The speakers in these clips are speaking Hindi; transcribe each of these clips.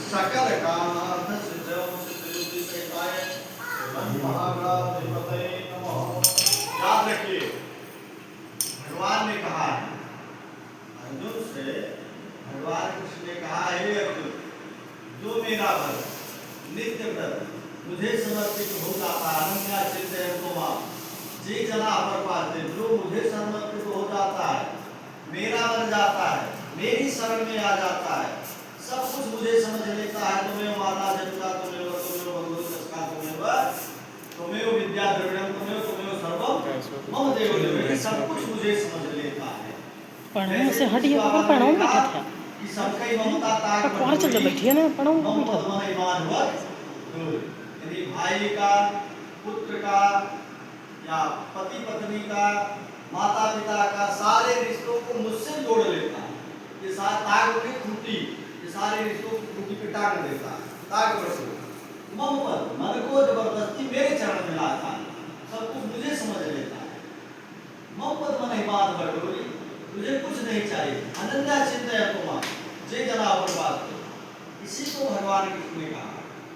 सकल कामार्थ सिद्धौ सिद्धि सहिताय महागणाधिपतये नमः। याद रखिए, भगवान ने कहा है अर्जुन से, भगवान कृष्ण ने कहा है, हे अर्जुन, जो मेरा भक्त नित्य व्रत मुझे समर्पित हो जाता है, अनन्या चिंतयन्तो माम्, जे जना अपरपाते, जो मुझे समर्पित हो जाता है, मेरा बन जाता है, मेरी शरण में आ जाता है, सब कुछ मुझे समझ लेता है, तुम्हें माता जपिता तुम्हें भगवत सखा तुम्हें विद्या द्रविणम तुम्हें सर्वम मम देव देव, सब कुछ मुझे समझ लेता है। पढ़ने से हटिए तो पढ़ाऊँ बैठा था कि सबकी ममता ताक पर कुआर चल बैठिए ना पढ़ाऊँ बैठा था। यदि भाई का, पुत्र का, या पति पत्नी का, माता पिता का, सारे रिश्तों को मुझसे जोड़ लेता है। ये सारे ताक की खूंटी, ये सारे रिश्तों को खूंटी पे टांग देता है। ताक बरसो मम पर, मन को जबरदस्ती मेरे चरण में लाता है, सब कुछ मुझे समझ लेता है। मम पद मन हिमाद बड़ोरी, तुझे कुछ नहीं चाहिए, अनन्या चिंतयन्तो माम्, जे जना अपरपाते। इसी को भगवान कृष्ण ने कहा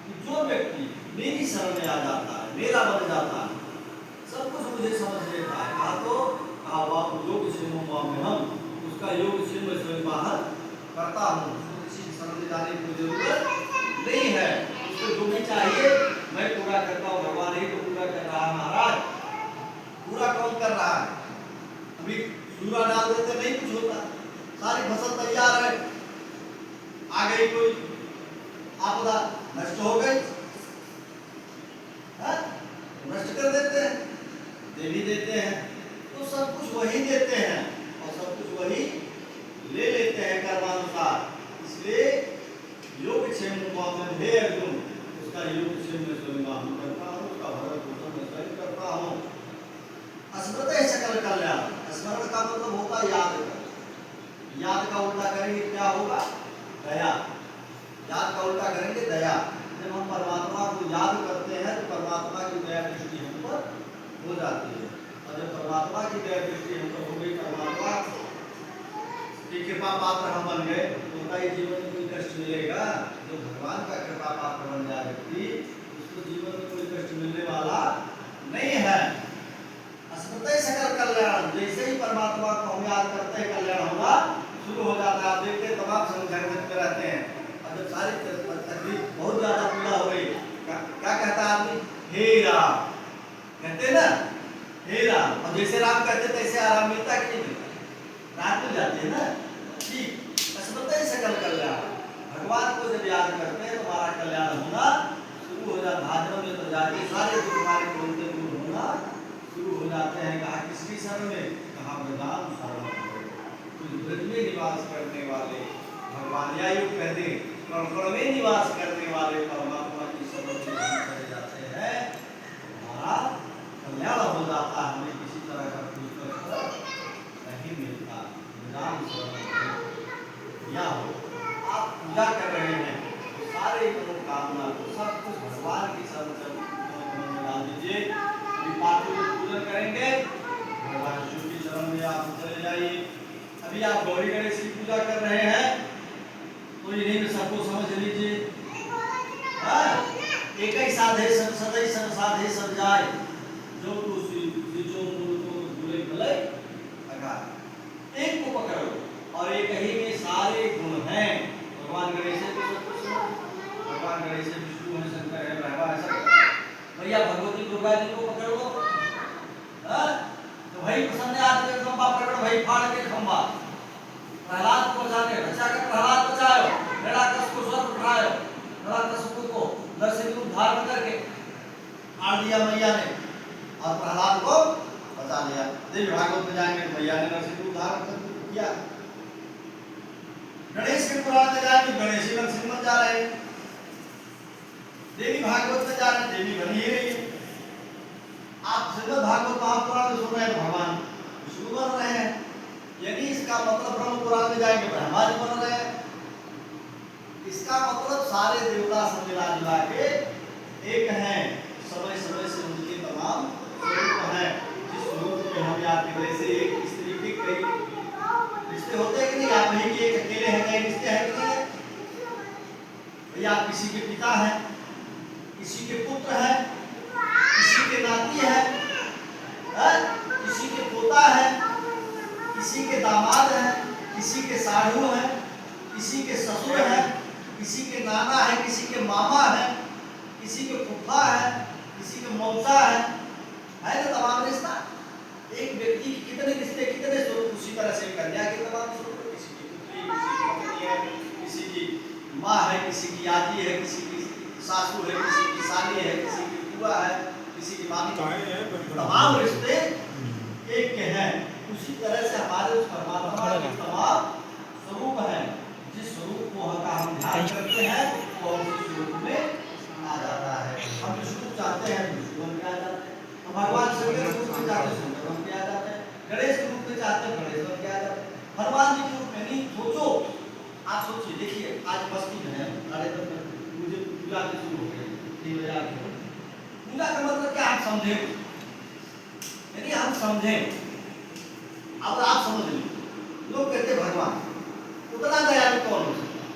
कि जो व्यक्ति मेरी शरण में आ जाता है, मेरा बन जाता है, सब कुछ मुझे समझ लेता है। कहा तो कहा योग में हम उसका योग में स्वयं बाहर करता हूँ, किसी की शरण में जाने की जरूरत नहीं है। उसको जो भी चाहिए मैं पूरा करता हूँ। भगवान ही तो पूरा कर रहा है महाराज, पूरा कौन कर रहा है? अभी सूरा डाल देते नहीं कुछ होता, सारी फसल तैयार है, आ गई कोई आपदा, नष्ट हो गई, नष्ट कर देते हैं, दे भी देते हैं, तो सब कुछ वही देते हैं और सब कुछ वही ले लेते हैं कर्मानुसार। इसलिए योग क्षेम में हे अर्जुन, उसका योग क्षेम में स्वयं हम करता हूँ, उसका भरण पोषण में स्वयं करता हूँ। स्मृत है सकल कल्याण, स्मरण का मतलब होता है याद कर। याद का उल्टा करेंगे क्या होगा? दया। याद का उल्टा करेंगे दया। जब हम परमात्मा को याद करते हैं तो परमात्मा की दया दृष्टि हम पर हो जाती है, और जब परमात्मा की दया दृष्टि हम पर हो गई, परमात्मा की कृपा पात्र हम बन गए, तो उनका ये जीवन में कोई कष्ट मिलेगा? जो भगवान का कृपा पात्र बन जाए व्यक्ति, उसको जीवन में कोई कष्ट मिलने वाला नहीं है। स्मृत सकल कल्याण, जैसे ही परमात्मा को हम याद करते हैं कल्याण होना शुरू हो जाता है। आप देखते हैं तमाम संघर्ष में रहते हैं, और जब सारी तकलीफ बहुत ज्यादा पीड़ा हो गई, क्या कहता है आदमी? हे राम कहते हैं ना, हे राम, और जैसे राम कहते तैसे आराम मिलता कि नहीं मिलता? रात मिल जाती है ना। ठीक स्मृत सकल कल्याण, भगवान को जब याद करते हैं तो हमारा कल्याण होना शुरू हो जाता है। भाजपा में तो जाके सारे दुख हमारे बोलते दूर होना शुरू हो जाते हैं। कहा किसकी शरण में? कहा वृंदावन शरण में, कुछ ब्रज में निवास करने वाले भगवान, या यूं कह दें कण में निवास करने वाले परमात्मा की शरण में चले जाते हैं, हमारा कल्याण हो जाता है। हमें किसी तरह का कोई कष्ट नहीं मिलता। वृंदावन शरण या हो, आप पूजा कर रहे हैं तो सारे मनोकामना को सब कुछ भगवान की शरण में डाल दीजिए। अभी पाठों में पूजन करेंगे, भगवान शिव की शरण में आप चले जाइए। अभी आप गौरी गणेश की पूजा कर रहे हैं तो इन्हीं में सबको समझ लीजिए। एक ही साधे सदै सब साधे सब जाए, जो तुलसी जो मूल को बुरे भले लगा। एक को पकड़ो और एक ही में सारे गुण हैं। भगवान गणेश है, भगवान गणेश है, विष्णु है, शंकर है, ब्रह्मा है, सब भैया भगवती दुर्गा जी को पकड़ लो, तो भाई प्रसन्न आदमी खंबा पकड़, भाई फाड़ के खंबा। प्रहलाद को बचाने, बचा कर प्रहलाद बचाओ, हिरण्याकश्यप को स्वर्ग उठाओ, हिरण्याकश्यप को नर से उद्धार करके फाड़ दिया मैया ने, और प्रहलाद को बचा लिया। देवी भागवत में जाएंगे तो मैया ने नर से उद्धार किया। गणेश के पुराण में जाएंगे तो गणेश ही नरसिंह बन जा रहे हैं। देवी भागवत में जा रहे हैं, देवी बनी ही रही है। आप श्रीमद् भागवत महापुराण में सुन रहे हैं तो भगवान विष्णु बन रहे हैं। यदि इसका मतलब ब्रह्म पुराण में जाएंगे ब्रह्मा जी बन रहे हैं। इसका मतलब सारे देवता सब मिला जुला के एक हैं, समय समय से उनके तमाम स्वरूप हैं। जिस स्वरूप में हम याद कर, जैसे एक स्त्री के कई रिश्ते होते हैं कि नहीं? आप ही के एक अकेले हैं, कई रिश्ते हैं कि नहीं? या किसी के पिता है, किसी के पुत्र है, किसी के नाती है, किसी के पोता है, किसी के दामाद है, किसी के साढ़ू है, किसी के ससुर है, किसी के नाना है, किसी के मामा है, किसी के फूफा है, किसी के मौसा है ना तमाम रिश्ता। एक व्यक्ति की कितने रिश्ते, कितने स्वरूप, उसी तरह से कन्या के तमाम स्वरूप, किसी की पुत्री, किसी की पत्नी है, किसी की माँ है, किसी की आजी है, किसी की सासू है, किसी की साली है, किसी की बुआ है, किसी की मामी है, तमाम रिश्ते एक के हैं। उसी तरह से हमारे उस परमात्मा के तमाम स्वरूप हैं। जिस स्वरूप को हम ध्यान करते हैं वो उसी स्वरूप में आ जाता है। हम जो स्वरूप चाहते हैं जीवन में आ जाते हैं। हम भगवान शंकर स्वरूप में चाहते हैं शंकर बन के आ जाते हैं। गणेश रूप में चाहते हैं गणेश बन के आ जाते हैं। हनुमान जी के रूप में नहीं। सोचो, आप सोचिए, देखिए आज मस्ती में है, अरे मुझे पूजा की शुरू हो गई, 3 बजे आके पूजा का मतलब क्या हम समझे, यदि हम समझें, अब आप समझ लीजिए, लोग कहते भगवान उतना दयालु कौन हो सकता है?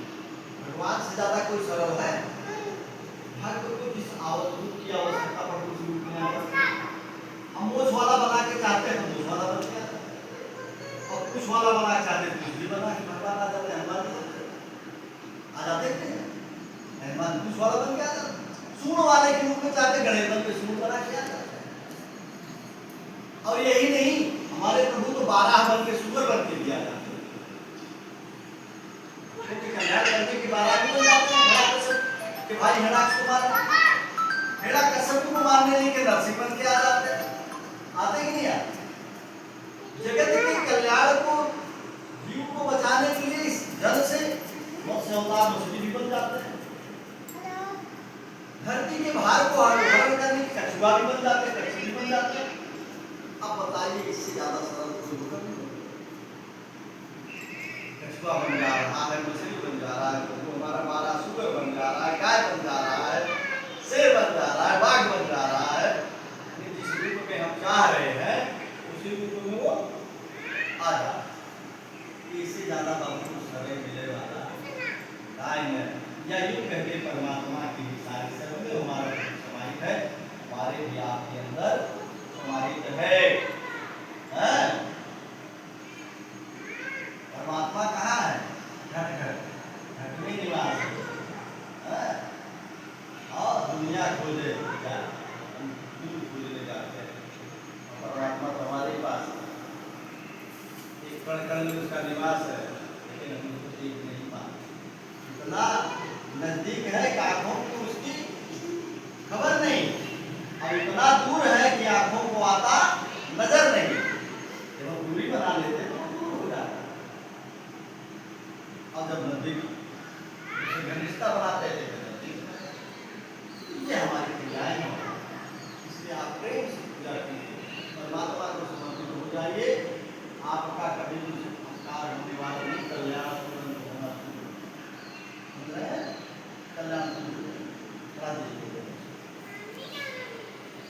भगवान से ज्यादा कोई सरल है? भक्त को जिस रूप की आवश्यकता पर उस रूप में आता है। हम मोछ वाला बना के चाहते हैं तो मोछ वाला बन के आता है, और कुछ वाला बना के चाहते हैं कुछ भी बना के भगवान आ जाते हैं। हनुमान आ जाते हैं, हनुमान कुछ वाला बन के आ जाते हैं। सूंड वाले के रूप में चाहते गणेश बन के सूंड बना के आ जाते हैं। और यही नहीं, हमारे प्रभु तो 12 बन के सुगर बन के दिया जाता है। कल्याण करने के 12 भी बन जाते हैं कि भाई हिरण्यकश्यप को मारने लेके नरसिंह बन के आ जाते हैं। आते कि नहीं आते? जगत के कल्याण को, जीव को बचाने के लिए इस जल से मत्स्य अवतार मछली भी बन जाते हैं। धरती के भार को हरण करने के कछुआ भी बन जाते हैं, कछुआ भी बन जाते हैं। अब बताइए इससे ज्यादा सरल कोई होगा नहीं? कछुआ बन जा रहा है, मछली बन जा रहा है, हमारा 12 सुगर बन जा रहा है, गाय बन जा रहा है, शेर बन जा रहा है, बाघ बन जा रहा है। जिस रूप में हम चाह रहे हैं उसी रूप में वो आ जा रहा है। इससे ज्यादा हमको समय मिले वाला गाय में, या यूं कहते परमात्मा की भी सारी सर्व में हमारा समाहित है, हमारे भी आपके अंदर समाहित है। परमात्मा कहाँ है? घट घट घट में निवास है। और दुनिया खोजे क्या दूर खोजने जाते हैं, परमात्मा तो हमारे पास एक कण कण में उसका निवास है, लेकिन हम उसको देख नहीं पाते। इतना नजदीक है कि आंखों को उसकी खबर नहीं, और इतना